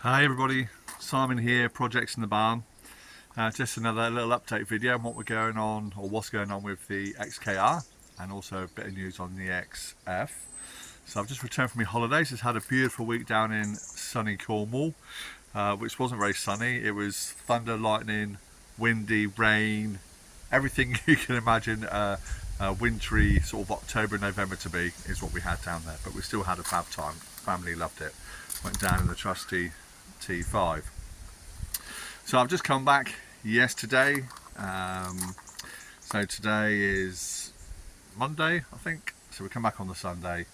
Hi everybody, Simon here, Projects in the Barn. Just another little update video on what we're going on, or what's going on with the XKR, and also a bit of news on the XF. So I've just returned from my holidays. Just had a beautiful week down in sunny Cornwall, which wasn't very sunny. It was thunder, lightning, windy, rain, everything you can imagine a wintry sort of October, November to be is what we had down there. But we still had a fab time. Family loved it. Went down in the trusty T5. So I've just come back yesterday. So today is Monday, I think. So we come back on the Sunday,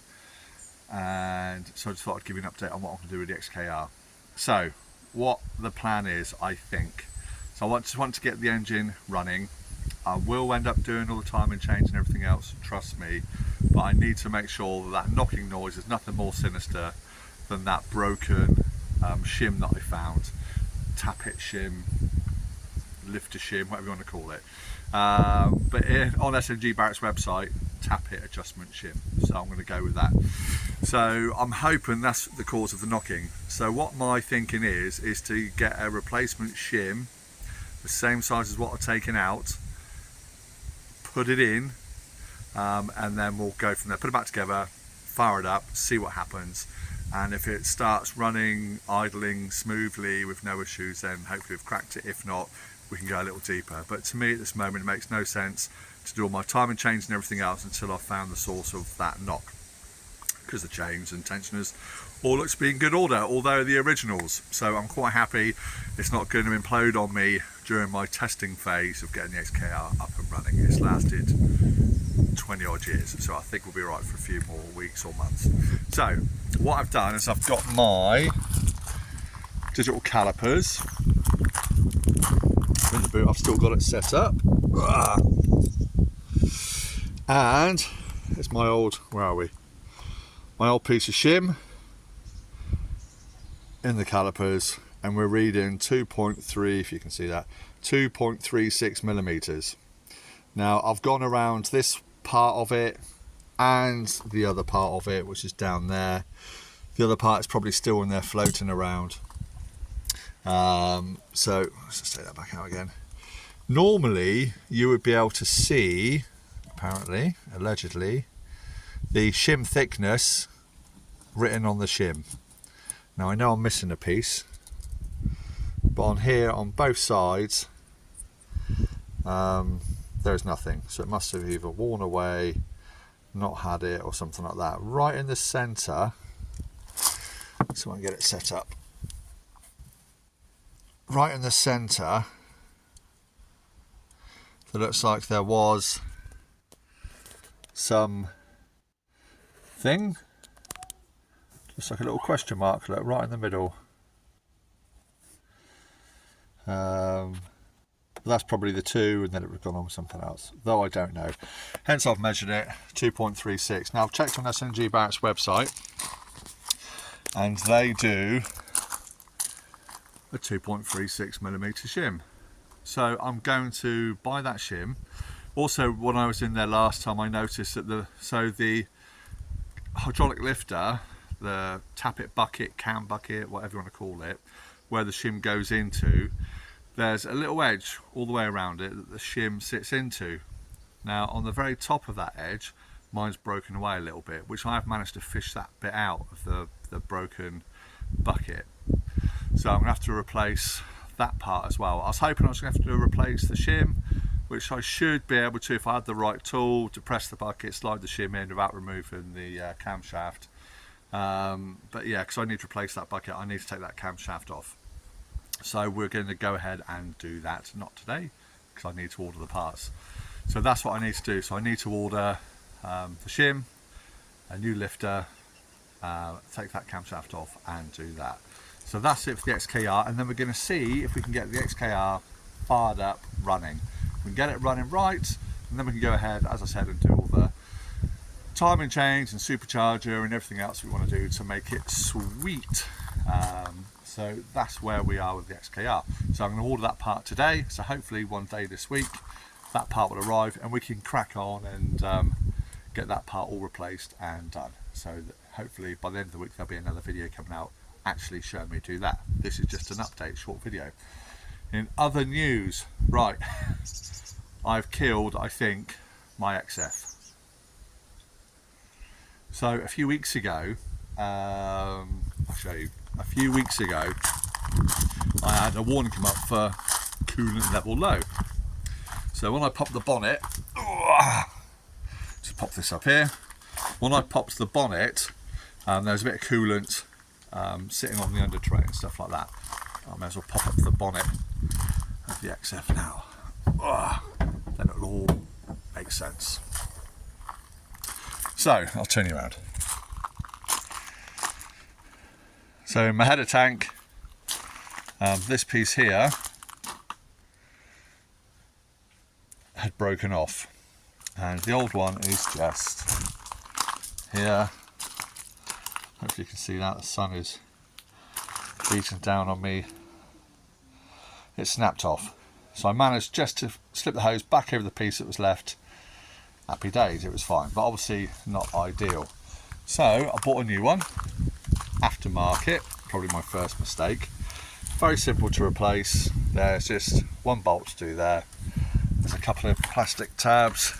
and so I just thought I'd give you an update on what I'm going to do with the XKR. So what the plan is, I think. So I just want to get the engine running. I will end up doing all the timing change and everything else, trust me, but I need to make sure that knocking noise is nothing more sinister than that broken shim that I found. Tappet shim, lifter shim, whatever you want to call it. But on SMG Barrett's website, tappet adjustment shim. So I'm going to go with that. So I'm hoping that's the cause of the knocking. So what my thinking is to get a replacement shim, the same size as what I've taken out, put it in, and then we'll go from there. Put it back together, fire it up, see what happens. And if it starts running, idling smoothly with no issues, then hopefully we've cracked it. If not, we can go a little deeper. But to me at this moment, it makes no sense to do all my timing change and everything else until I've found the source of that knock, because the chains and tensioners all looks to be in good order, although the originals. So I'm quite happy it's not going to implode on me during my testing phase of getting the XKR up and running. It's lasted 20 odd years, so I think we'll be right for a few more weeks or months. So what I've done is I've got my digital calipers in the boot. I've still got it set up, and it's my old, where are we, my old piece of shim in the calipers, and we're reading 2.3, if you can see that, 2.36 millimeters. Now I've gone around this part of it and the other part of it, which is down there. The other part is probably still in there floating around. So let's just take that back out again. Normally you would be able to see, apparently, allegedly, the shim thickness written on the shim. Now I know I'm missing a piece, but on here on both sides there's nothing, so it must have either worn away, not had it, or something like that. Right in the center, so I can get it set up. Right in the center, it looks like there was some thing, just like a little question mark, look, right in the middle. That's probably the 2, and then it would have gone on with something else, though I don't know. Hence I've measured it, 2.36. Now I've checked on SMG Barrett's website, and they do a 2.36 millimeter shim. So I'm going to buy that shim. Also, when I was in there last time, I noticed that the hydraulic lifter, the tappet bucket, cam bucket, whatever you want to call it, where the shim goes into, there's a little edge all the way around it that the shim sits into. Now on the very top of that edge, mine's broken away a little bit, which I've managed to fish that bit out of the broken bucket. So I'm going to have to replace that part as well. I was hoping I was going to have to replace the shim, which I should be able to if I had the right tool to press the bucket, slide the shim in without removing the camshaft. But yeah, because I need to replace that bucket, I need to take that camshaft off. So we're going to go ahead and do that, not today, because I need to order the parts. So that's what I need to do. So I need to order the shim, a new lifter, take that camshaft off and do that. So that's it for the XKR, and then we're going to see if we can get the XKR fired up, running. We can get it running right, and then we can go ahead, as I said, and do all the timing change and supercharger and everything else we want to do to make it sweet. So that's where we are with the XKR. So I'm going to order that part today, so hopefully one day this week that part will arrive and we can crack on and get that part all replaced and done. So that hopefully by the end of the week there'll be another video coming out actually show me do that. This is just an update, short video. In other news, right, I've killed, I think, my XF. So a few weeks ago, I'll show you, a few weeks ago, I had a warning come up for coolant level low. So when I popped the bonnet, just pop this up here, when I popped the bonnet, there's a bit of coolant sitting on the under tray and stuff like that. I may as well pop up the bonnet of the XF now. Then it'll all make sense. So I'll turn you around. So in my header tank, this piece here had broken off, and the old one is just here. Hopefully you can see that, the sun is beating down on me. It snapped off. So I managed just to slip the hose back over the piece that was left. Happy days, it was fine, but obviously not ideal. So I bought a new one, aftermarket, probably my first mistake. Very simple to replace. There's just one bolt to do there. There's a couple of plastic tabs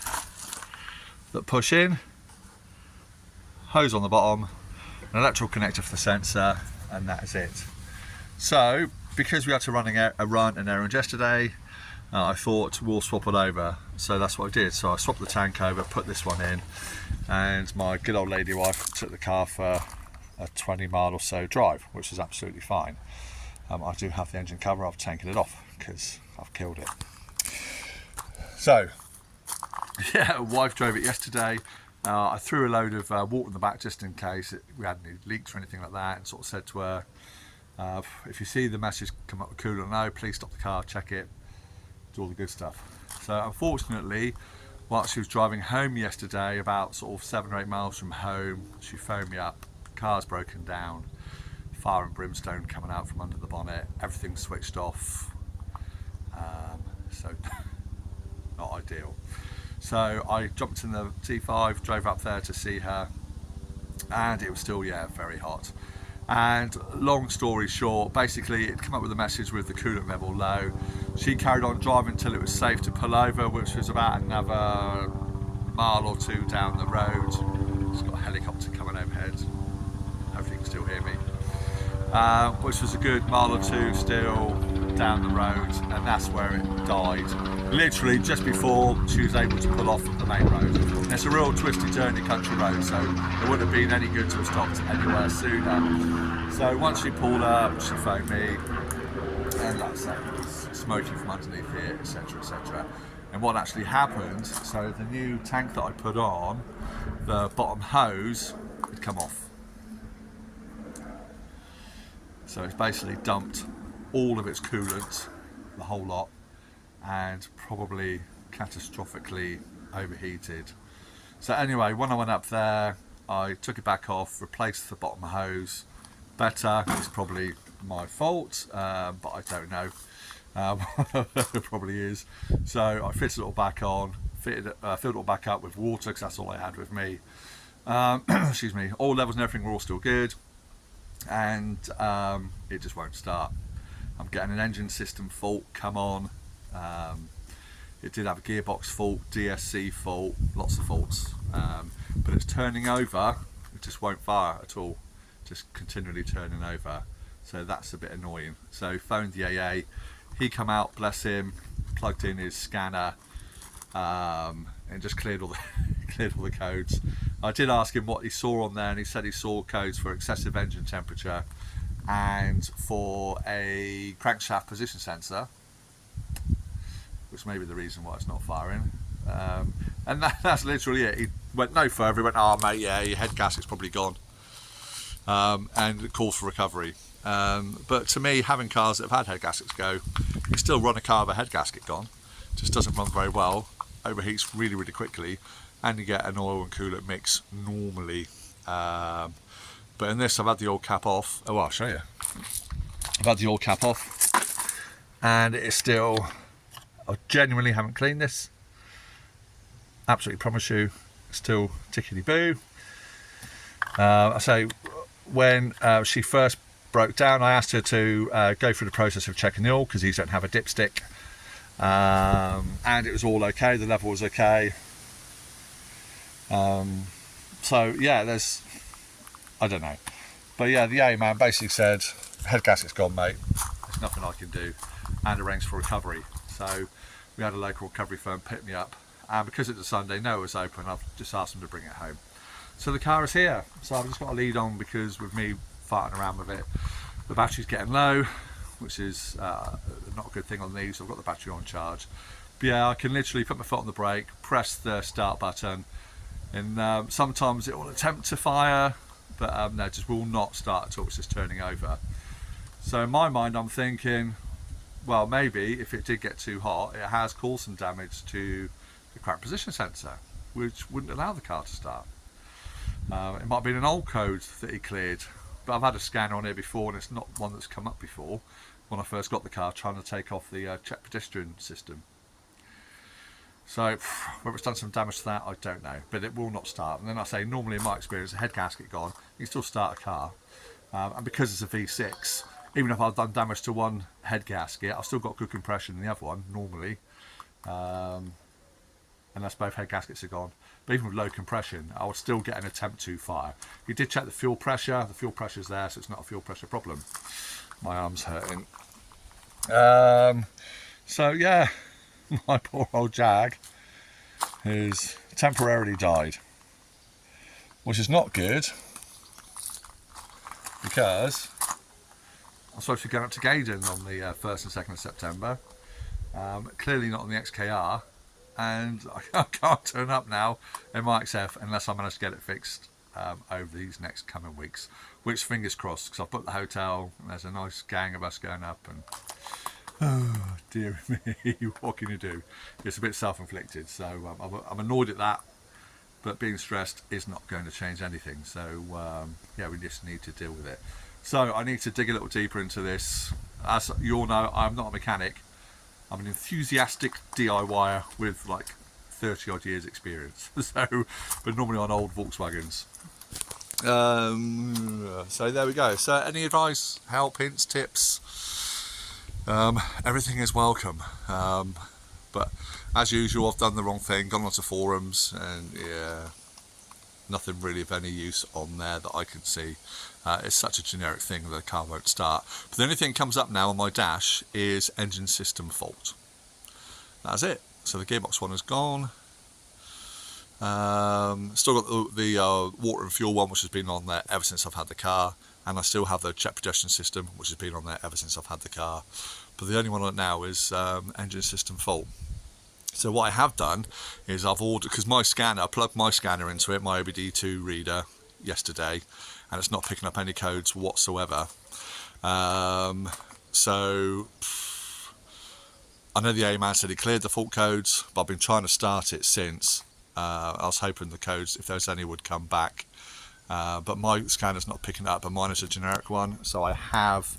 that push in, hose on the bottom, an electrical connector for the sensor, and that is it. So because we had to run an errand yesterday, I thought we'll swap it over. So that's what I did. So I swapped the tank over, put this one in, and my good old lady wife took the car for a 20-mile or so drive, which is absolutely fine. I do have the engine cover. I've taken it off because I've killed it. So yeah, wife drove it yesterday. I threw a load of water in the back just in case we had any leaks or anything like that, and sort of said to her, if you see the message come up with coolant low, please stop the car, check it, do all the good stuff. So unfortunately, while she was driving home yesterday, about sort of 7 or 8 miles from home, she phoned me up. The car's broken down, fire and brimstone coming out from under the bonnet, everything's switched off. So not ideal. So I jumped in the T5, drove up there to see her, and it was still, yeah, very hot. And long story short, basically it came up with a message with the coolant level low. She carried on driving until it was safe to pull over, which was about another mile or two down the road. It's got a helicopter coming overhead. Hopefully you can still hear me. Which was a good mile or two still down the road, and that's where it died. Literally just before she was able to pull off from the main road. And it's a real twisty, turny country road, so it wouldn't have been any good to have stopped anywhere sooner. So once she pulled up, she phoned me, and like I said, it was smoking from underneath here, etc, etc. And what actually happened, so the new tank that I put on, the bottom hose had come off. So it's basically dumped all of its coolant, the whole lot, and probably catastrophically overheated. So anyway, when I went up there, I took it back off, replaced the bottom hose. Better, it's probably my fault, but I don't know. It probably is. So I fitted it all back on, filled it all back up with water, because that's all I had with me. Excuse me, all levels and everything were all still good, and it just won't start. I'm getting an engine system fault come on. It did have a gearbox fault, DSC fault, lots of faults, but it's turning over. It just won't fire at all, just continually turning over. So that's a bit annoying. So phoned the AA. He come out, bless him, plugged in his scanner, and just cleared all the codes. I did ask him what he saw on there, and he said he saw codes for excessive engine temperature and for a crankshaft position sensor, which may be the reason why it's not firing. And that's literally it. He went no further. He went, "Oh mate, yeah, your head gasket's probably gone," and it calls for recovery. But to me, having cars that have had head gaskets go, you still run a car with a head gasket gone. Just doesn't run very well, overheats really, really quickly, and you get an oil and coolant mix normally. But in this, I've had the oil cap off. Oh, I'll show you. I've had the oil cap off, and it is still. I genuinely haven't cleaned this. Absolutely promise you, still tickety boo. I say when she first broke down, I asked her to go through the process of checking the oil because these don't have a dipstick, and it was all okay. The level was okay. So yeah, I don't know, but yeah, the A man basically said head gasket's gone, mate. There's nothing I can do, and arranged for recovery. So we had a local recovery firm pick me up, and because it's a Sunday, no, it was open. I've just asked them to bring it home. So the car is here. So I've just got a lead on because with me farting around with it, the battery's getting low, which is not a good thing on these. So I've got the battery on charge. But yeah, I can literally put my foot on the brake, press the start button, and sometimes it will attempt to fire, but no, it just will not start until it's just turning over. So in my mind, I'm thinking, well, maybe if it did get too hot, it has caused some damage to the crank position sensor, which wouldn't allow the car to start. It might have been an old code that he cleared, but I've had a scanner on here before, and it's not one that's come up before when I first got the car trying to take off the check pedestrian system. So whether it's done some damage to that, I don't know, but it will not start. And then I say, normally in my experience, a head gasket gone, you can still start a car, and because it's a V6, even if I've done damage to one head gasket, I've still got good compression in the other one normally, unless both head gaskets are gone. But even with low compression, I would still get an attempt to fire. You did check the fuel pressure. The fuel pressure's there, so it's not a fuel pressure problem. My arm's hurting. So yeah, my poor old Jag has temporarily died, which is not good because I'm supposed to be going up to Gaydon on the 1st and 2nd of September. Clearly not on the XKR. And I can't turn up now in my XF unless I manage to get it fixed over these next coming weeks, which fingers crossed, because I've booked the hotel and there's a nice gang of us going up, and oh dear me, what can you do? It's a bit self-inflicted, so I'm annoyed at that, but being stressed is not going to change anything. So yeah, we just need to deal with it. So I need to dig a little deeper into this. As you all know, I'm not a mechanic. I'm an enthusiastic DIYer with like 30 odd years experience, so, but normally on old Volkswagens. So there we go. So any advice, help, hints, tips, everything is welcome. But as usual, I've done the wrong thing, gone onto forums, and yeah, nothing really of any use on there that I can see. It's such a generic thing that the car won't start. But the only thing that comes up now on my dash is engine system fault. That's it. So the gearbox one is gone. Still got the water and fuel one, which has been on there ever since I've had the car. And I still have the check pedestrian system, which has been on there ever since I've had the car. But the only one on it now is engine system fault. So what I have done is I've ordered, because my scanner, I plugged my scanner into it, my OBD2 reader, yesterday, and it's not picking up any codes whatsoever. So I know the A-man said he cleared the fault codes, but I've been trying to start it since. I was hoping the codes, if there's any, would come back. But my scanner's not picking it up, and mine is a generic one. So I have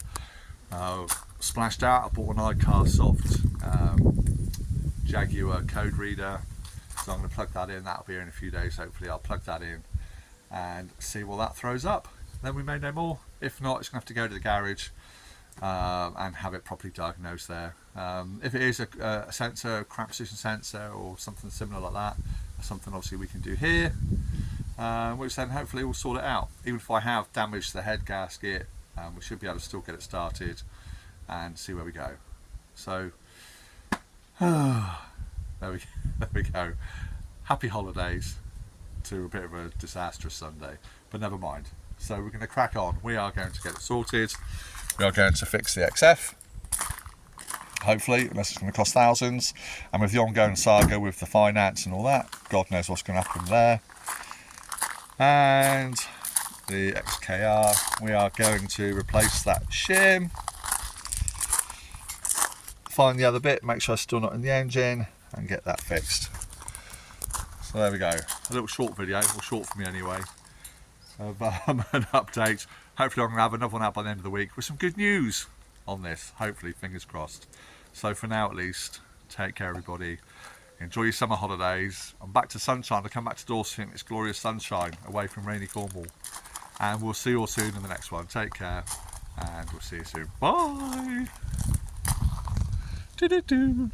splashed out. I bought an iCarsoft Jaguar code reader. So I'm going to plug that in. That'll be here in a few days, hopefully. I'll plug that in and see what that throws up. Then we may know more. If not, it's going to have to go to the garage and have it properly diagnosed there. If it is a sensor, a crank position sensor or something similar like that, something obviously we can do here, which then hopefully will sort it out. Even if I have damaged the head gasket, we should be able to still get it started and see where we go. So there we go. Happy holidays to a bit of a disastrous Sunday, but never mind. So we're going to crack on. We are going to get it sorted. We are going to fix the XF, hopefully, unless it's going to cost thousands. And with the ongoing saga with the finance and all that, God knows what's going to happen there. And the XKR, we are going to replace that shim, find the other bit, make sure it's still not in the engine, and get that fixed. So there we go, a little short video, or short for me anyway, of an update. Hopefully I'm going to have another one out by the end of the week with some good news on this, hopefully, fingers crossed. So for now at least, take care everybody, enjoy your summer holidays. I'm back to sunshine. I come back to Dorset in this glorious sunshine away from rainy Cornwall, and we'll see you all soon in the next one. Take care. and we'll see you soon. Bye. Do-do-do.